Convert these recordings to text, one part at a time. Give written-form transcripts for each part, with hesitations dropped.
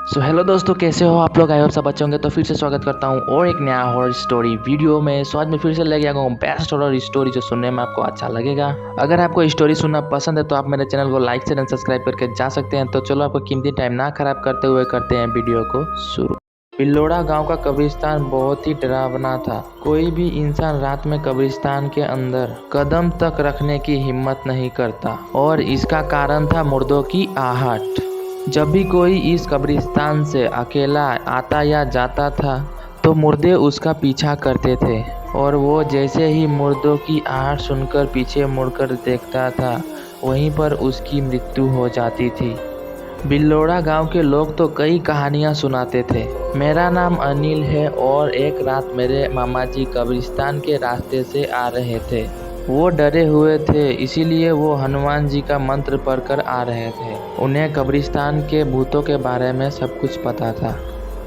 So hello दोस्तों, कैसे हो आप लोग? आई होप सब अच्छे होंगे। तो फिर से स्वागत करता हूँ और एक नया हॉरर स्टोरी वीडियो में। सो आज मैं फिर से लेके आया हूँ बेस्ट हॉरर स्टोरी जो सुनने में आपको अच्छा लगेगा। अगर आपको स्टोरी सुनना पसंद है तो आप मेरे चैनल को लाइक शेयर एंड सब्सक्राइब करके जा सकते हैं। तो चलो आपको कीमती टाइम ना खराब करते हुए करते हैं वीडियो को शुरू। बिल्लोड़ा गांव का कब्रिस्तान बहुत ही डरावना था। कोई भी इंसान रात में कब्रिस्तान के अंदर कदम तक रखने की हिम्मत नहीं करता और इसका कारण था मुर्दों की आहट। जब भी कोई इस कब्रिस्तान से अकेला आता या जाता था तो मुर्दे उसका पीछा करते थे और वो जैसे ही मुर्दों की आहट सुनकर पीछे मुड़कर देखता था वहीं पर उसकी मृत्यु हो जाती थी। बिल्लोड़ा गांव के लोग तो कई कहानियां सुनाते थे। मेरा नाम अनिल है और एक रात मेरे मामा जी कब्रिस्तान के रास्ते से आ रहे थे। वो डरे हुए थे, इसीलिए वो हनुमान जी का मंत्र पढ़कर आ रहे थे। उन्हें कब्रिस्तान के भूतों के बारे में सब कुछ पता था।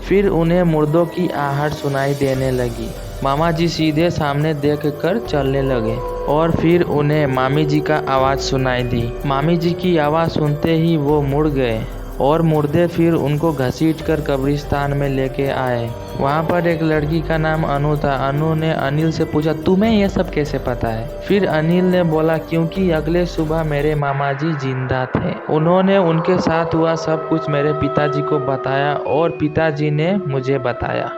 फिर उन्हें मुर्दों की आहट सुनाई देने लगी। मामा जी सीधे सामने देखकर चलने लगे और फिर उन्हें मामी जी का आवाज़ सुनाई दी। मामी जी की आवाज़ सुनते ही वो मुड़ गए और मुर्दे फिर उनको घसीटकर कब्रिस्तान में लेके आए। वहाँ पर एक लड़की का नाम अनु था। अनु ने अनिल से पूछा, तुम्हें ये सब कैसे पता है? फिर अनिल ने बोला, क्योंकि अगले सुबह मेरे मामा जी जिंदा थे। उन्होंने उनके साथ हुआ सब कुछ मेरे पिताजी को बताया और पिताजी ने मुझे बताया।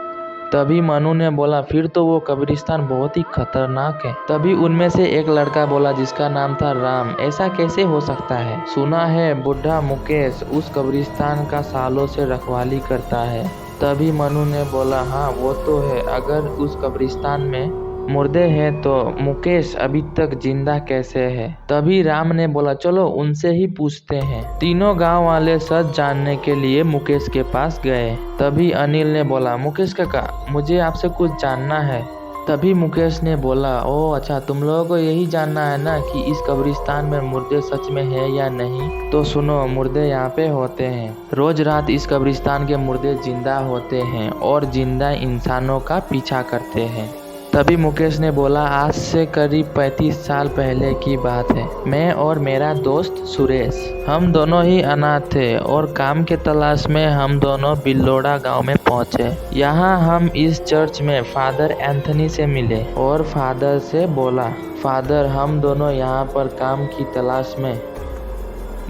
तभी मनु ने बोला, फिर तो वो कब्रिस्तान बहुत ही खतरनाक है। तभी उनमें से एक लड़का बोला जिसका नाम था राम, ऐसा कैसे हो सकता है? सुना है बुढ़ा मुकेश उस कब्रिस्तान का सालों से रखवाली करता है। तभी मनु ने बोला, हाँ वो तो है, अगर उस कब्रिस्तान में मुर्दे हैं तो मुकेश अभी तक जिंदा कैसे है? तभी राम ने बोला, चलो उनसे ही पूछते हैं। तीनों गांव वाले सच जानने के लिए मुकेश के पास गए। तभी अनिल ने बोला, मुकेश काका, मुझे आपसे कुछ जानना है। तभी मुकेश ने बोला, ओह अच्छा, तुम लोगों को यही जानना है ना कि इस कब्रिस्तान में मुर्दे सच में है या नहीं? तो सुनो, मुर्दे यहाँ पे होते हैं। रोज रात इस कब्रिस्तान के मुर्दे जिंदा होते हैं और जिंदा इंसानों का पीछा करते हैं। तभी मुकेश ने बोला, आज से करीब 35 साल पहले की बात है। मैं और मेरा दोस्त सुरेश, हम दोनों ही अनाथ थे और काम के तलाश में हम दोनों बिल्लोड़ा गांव में पहुंचे। यहाँ हम इस चर्च में फादर एंथनी से मिले और फादर से बोला, फादर हम दोनों यहाँ पर काम की तलाश में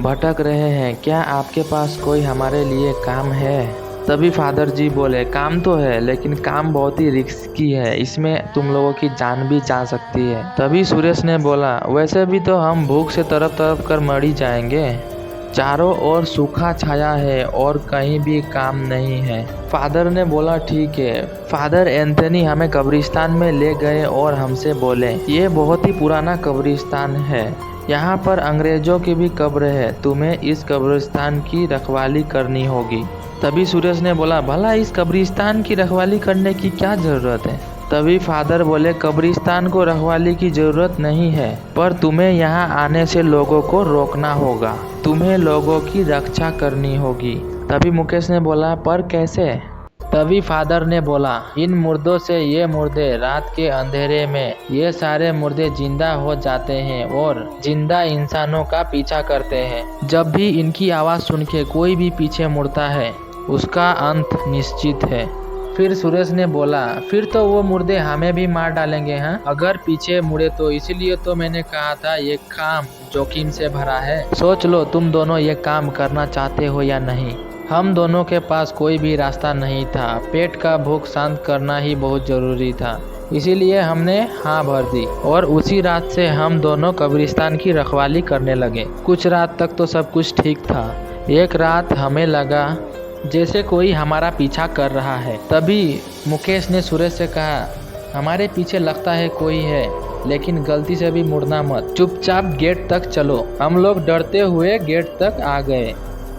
भटक रहे हैं, क्या आपके पास कोई हमारे लिए काम है? तभी फादर जी बोले, काम तो है लेकिन काम बहुत ही रिस्की है, इसमें तुम लोगों की जान भी जा सकती है। तभी सुरेश ने बोला, वैसे भी तो हम भूख से तरफ तरफ कर मर ही जाएंगे। चारों ओर सूखा छाया है और कहीं भी काम नहीं है। फादर ने बोला, ठीक है। फादर एंथनी हमें कब्रिस्तान में ले गए और हमसे बोले, ये बहुत ही पुराना कब्रिस्तान है, यहाँ पर अंग्रेजों की भी कब्र है, तुम्हें इस कब्रिस्तान की रखवाली करनी होगी। तभी सुरेश ने बोला, भला इस कब्रिस्तान की रखवाली करने की क्या जरूरत है? तभी फादर बोले, कब्रिस्तान को रखवाली की जरूरत नहीं है, पर तुम्हें यहाँ आने से लोगों को रोकना होगा, तुम्हें लोगों की रक्षा करनी होगी। तभी मुकेश ने बोला, पर कैसे? तभी फादर ने बोला, इन मुर्दों से ये मुर्दे रात के अंधेरे में ये सारे मुर्दे जिंदा हो जाते हैं और जिंदा इंसानों का पीछा करते हैं। जब भी इनकी आवाज़ सुन के कोई भी पीछे मुड़ता है उसका अंत निश्चित है। फिर सुरेश ने बोला, फिर तो वो मुर्दे हमें भी मार डालेंगे हैं अगर पीछे मुड़े तो, इसीलिए तो मैंने कहा था ये काम जोखिम से भरा है। सोच लो तुम दोनों ये काम करना चाहते हो या नहीं। हम दोनों के पास कोई भी रास्ता नहीं था, पेट का भूख शांत करना ही बहुत ज़रूरी था, इसीलिए हमने हाँ भर दी और उसी रात से हम दोनों कब्रिस्तान की रखवाली करने लगे। कुछ रात तक तो सब कुछ ठीक था। एक रात हमें लगा जैसे कोई हमारा पीछा कर रहा है। तभी मुकेश ने सुरेश से कहा, हमारे पीछे लगता है कोई है, लेकिन गलती से भी मुड़ना मत, चुपचाप गेट तक चलो। हम लोग डरते हुए गेट तक आ गए।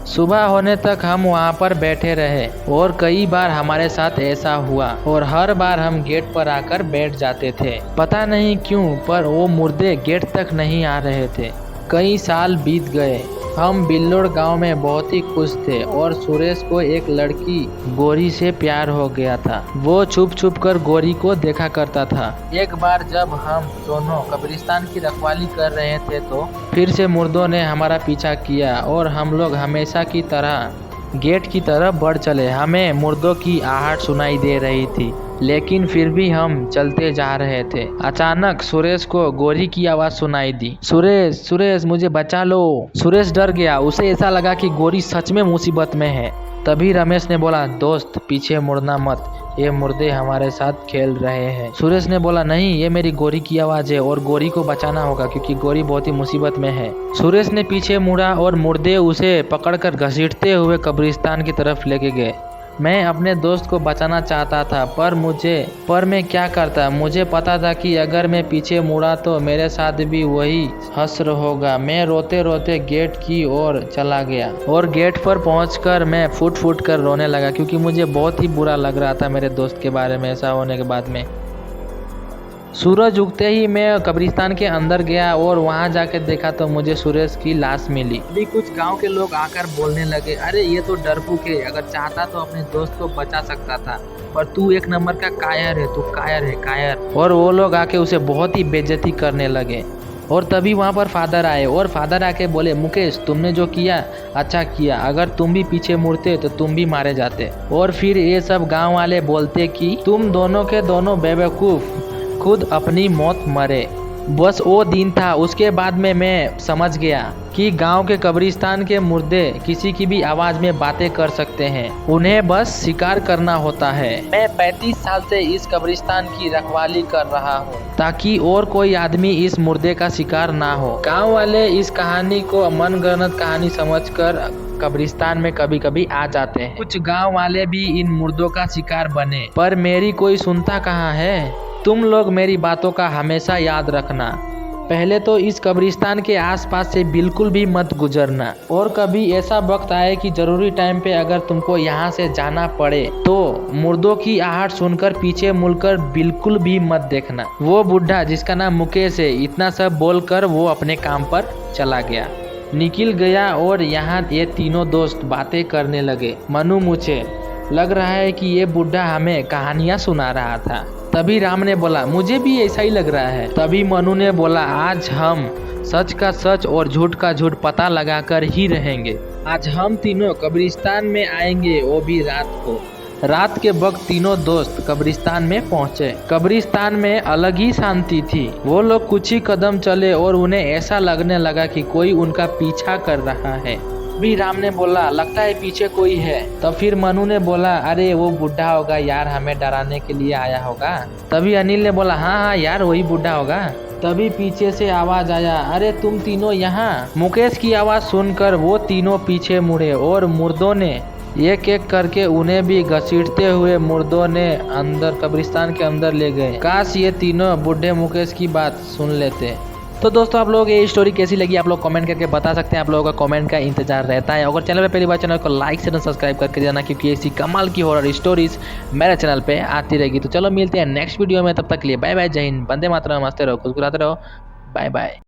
सुबह होने तक हम वहाँ पर बैठे रहे और कई बार हमारे साथ ऐसा हुआ और हर बार हम गेट पर आकर बैठ जाते थे। पता नहीं क्यों, पर वो मुर्दे गेट तक नहीं आ रहे थे। कई साल बीत गए। हम बिल्लोड़ गांव में बहुत ही खुश थे और सुरेश को एक लड़की गोरी से प्यार हो गया था। वो छुप छुप कर गोरी को देखा करता था। एक बार जब हम दोनों कब्रिस्तान की रखवाली कर रहे थे तो फिर से मुर्दों ने हमारा पीछा किया और हम लोग हमेशा की तरह गेट की तरफ बढ़ चले। हमें मुर्दों की आहट सुनाई दे रही थी, लेकिन फिर भी हम चलते जा रहे थे। अचानक सुरेश को गोरी की आवाज सुनाई दी। सुरेश, सुरेश, मुझे बचा लो। सुरेश डर गया। उसे ऐसा लगा कि गोरी सच में मुसीबत में है। तभी रमेश ने बोला, दोस्त पीछे मुड़ना मत, ये मुर्दे हमारे साथ खेल रहे हैं। सुरेश ने बोला, नहीं, ये मेरी गोरी की आवाज है और गोरी को बचाना होगा क्योंकि गोरी बहुत ही मुसीबत में है। सुरेश ने पीछे मुड़ा और मुर्दे उसे पकड़कर घसीटते हुए कब्रिस्तान की तरफ लेके गए। मैं अपने दोस्त को बचाना चाहता था, पर मैं क्या करता। मुझे पता था कि अगर मैं पीछे मुड़ा तो मेरे साथ भी वही हश्र होगा। मैं रोते रोते गेट की ओर चला गया और गेट पर पहुंचकर मैं फुट फुट कर रोने लगा क्योंकि मुझे बहुत ही बुरा लग रहा था मेरे दोस्त के बारे में। ऐसा होने के बाद में सूरज उगते ही मैं कब्रिस्तान के अंदर गया और वहां जाकर देखा तो मुझे सुरेश की लाश मिली। अभी कुछ गांव के लोग आकर बोलने लगे, अरे ये तो डरपोक है, अगर चाहता तो अपने दोस्त को बचा सकता था, पर तू एक नंबर का कायर है, तू कायर है, कायर। और वो लोग आके उसे बहुत ही बेइज्जती करने लगे। और तभी वहाँ पर फादर आए और फादर आके बोले, मुकेश तुमने जो किया अच्छा किया, अगर तुम भी पीछे मुड़ते तो तुम भी मारे जाते। और फिर ये सब गांव वाले बोलते कि तुम दोनों के दोनों बेवकूफ, खुद अपनी मौत मरे। बस वो दिन था। उसके बाद में मैं समझ गया कि गांव के कब्रिस्तान के मुर्दे किसी की भी आवाज में बातें कर सकते हैं, उन्हें बस शिकार करना होता है। मैं 35 साल से इस कब्रिस्तान की रखवाली कर रहा हूँ ताकि और कोई आदमी इस मुर्दे का शिकार ना हो। गांव वाले इस कहानी को मनगढ़ंत कहानी समझकर कब्रिस्तान में कभी कभी आ जाते हैं। कुछ गांव वाले भी इन मुर्दों का शिकार बने, पर मेरी कोई सुनता कहाँ है। तुम लोग मेरी बातों का हमेशा याद रखना। पहले तो इस कब्रिस्तान के आसपास से बिल्कुल भी मत गुजरना, और कभी ऐसा वक्त आए कि जरूरी टाइम पे अगर तुमको यहाँ से जाना पड़े तो मुर्दों की आहट सुनकर पीछे मुड़कर बिल्कुल भी मत देखना। वो बुढ़ा जिसका नाम मुकेश है, इतना सब बोलकर वो अपने काम पर चला गया, निकल गया। और यहाँ ये तीनों दोस्त बातें करने लगे। मनु, मुझे लग रहा है कि ये बुढ़ा हमें कहानियां सुना रहा था। तभी राम ने बोला, मुझे भी ऐसा ही लग रहा है। तभी मनु ने बोला, आज हम सच का सच और झूठ का झूठ पता लगाकर ही रहेंगे। आज हम तीनों कब्रिस्तान में आएंगे, वो भी रात को। रात के वक्त तीनों दोस्त कब्रिस्तान में पहुंचे। कब्रिस्तान में अलग ही शांति थी। वो लोग कुछ ही कदम चले और उन्हें ऐसा लगने लगा कि कोई उनका पीछा कर रहा है। भी राम ने बोला, लगता है पीछे कोई है। तो फिर मनु ने बोला, अरे वो बुढ़ा होगा यार, हमें डराने के लिए आया होगा। तभी अनिल ने बोला, हाँ हाँ यार, वही बुढ़ा होगा। तभी पीछे से आवाज आया, अरे तुम तीनों यहाँ। मुकेश की आवाज सुनकर वो तीनों पीछे मुड़े और मुर्दों ने एक एक करके उन्हें भी घसीटते हुए मुर्दों ने अंदर कब्रिस्तान के अंदर ले गए। काश ये तीनों बुढ़े मुकेश की बात सुन लेते। तो दोस्तों, आप लोग ये स्टोरी कैसी लगी आप लोग कमेंट करके बता सकते हैं। आप लोगों का कमेंट का इंतजार रहता है। अगर चैनल पे पहली बार चैनल को लाइक शेयर सब्सक्राइब करके जाना, क्योंकि ऐसी कमाल की हॉरर स्टोरीज मेरे चैनल पे आती रहेगी। तो चलो मिलते हैं नेक्स्ट वीडियो में, तब तक के लिए बाय बाय, जय हिंद, वंदे मातरम, मस्त रहो, खुशकुराते रहो, बाय बाय।